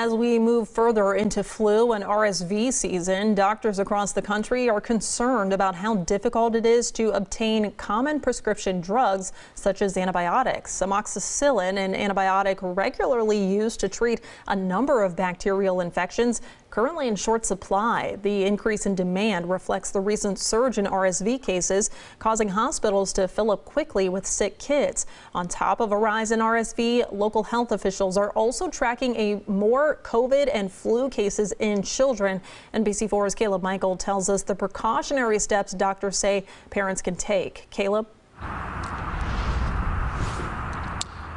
As we move further into flu and RSV season, doctors across the country are concerned about how difficult it is to obtain common prescription drugs such as antibiotics. Amoxicillin, an antibiotic regularly used to treat a number of bacterial infections, currently in short supply. The increase in demand reflects the recent surge in RSV cases, causing hospitals to fill up quickly with sick kids. On top of a rise in RSV, local health officials are also tracking more COVID and flu cases in children. NBC4's Caleb Michael tells us the precautionary steps doctors say parents can take. Caleb?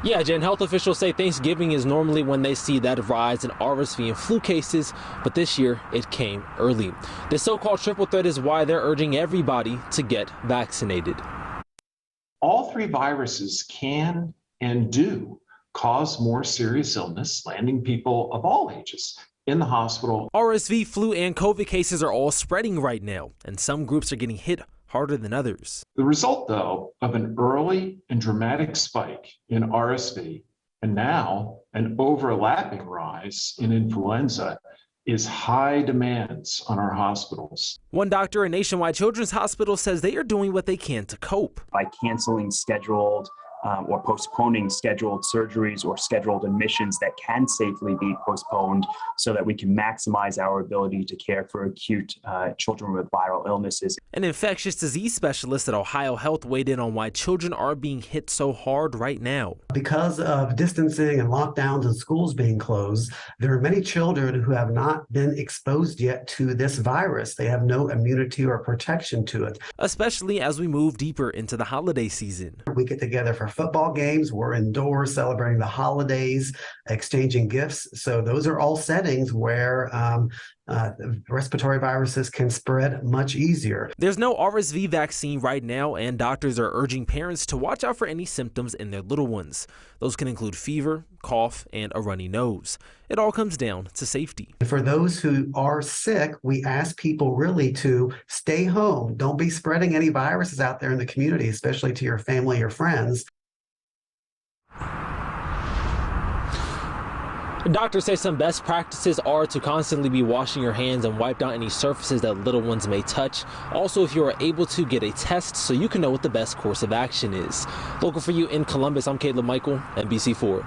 Yeah, Jen, health officials say Thanksgiving is normally when they see that rise in RSV and flu cases, but this year it came early. This so-called triple threat is why they're urging everybody to get vaccinated. All three viruses can and do cause more serious illness, landing people of all ages in the hospital. RSV, flu, and COVID cases are all spreading right now, and some groups are getting hit harder than others. The result, though, of an early and dramatic spike in RSV and now an overlapping rise in influenza is high demands on our hospitals. One doctor at Nationwide Children's Hospital says they are doing what they can to cope. By canceling scheduled or postponing scheduled surgeries or scheduled admissions that can safely be postponed so that we can maximize our ability to care for acute children with viral illnesses. An infectious disease specialist at Ohio Health weighed in on why children are being hit so hard right now. Because of distancing and lockdowns and schools being closed, there are many children who have not been exposed yet to this virus. They have no immunity or protection to it. Especially as we move deeper into the holiday season. We get together for football games, we're indoors celebrating the holidays, exchanging gifts. So those are all settings where respiratory viruses can spread much easier. There's no RSV vaccine right now, and doctors are urging parents to watch out for any symptoms in their little ones. Those can include fever, cough, and a runny nose. It all comes down to safety. For those who are sick, we ask people really to stay home. Don't be spreading any viruses out there in the community, especially to your family or friends. Doctors say some best practices are to constantly be washing your hands and wipe down any surfaces that little ones may touch. Also, if you are able to, get a test so you can know what the best course of action is. Local for you in Columbus, I'm Caleb Michael, NBC4.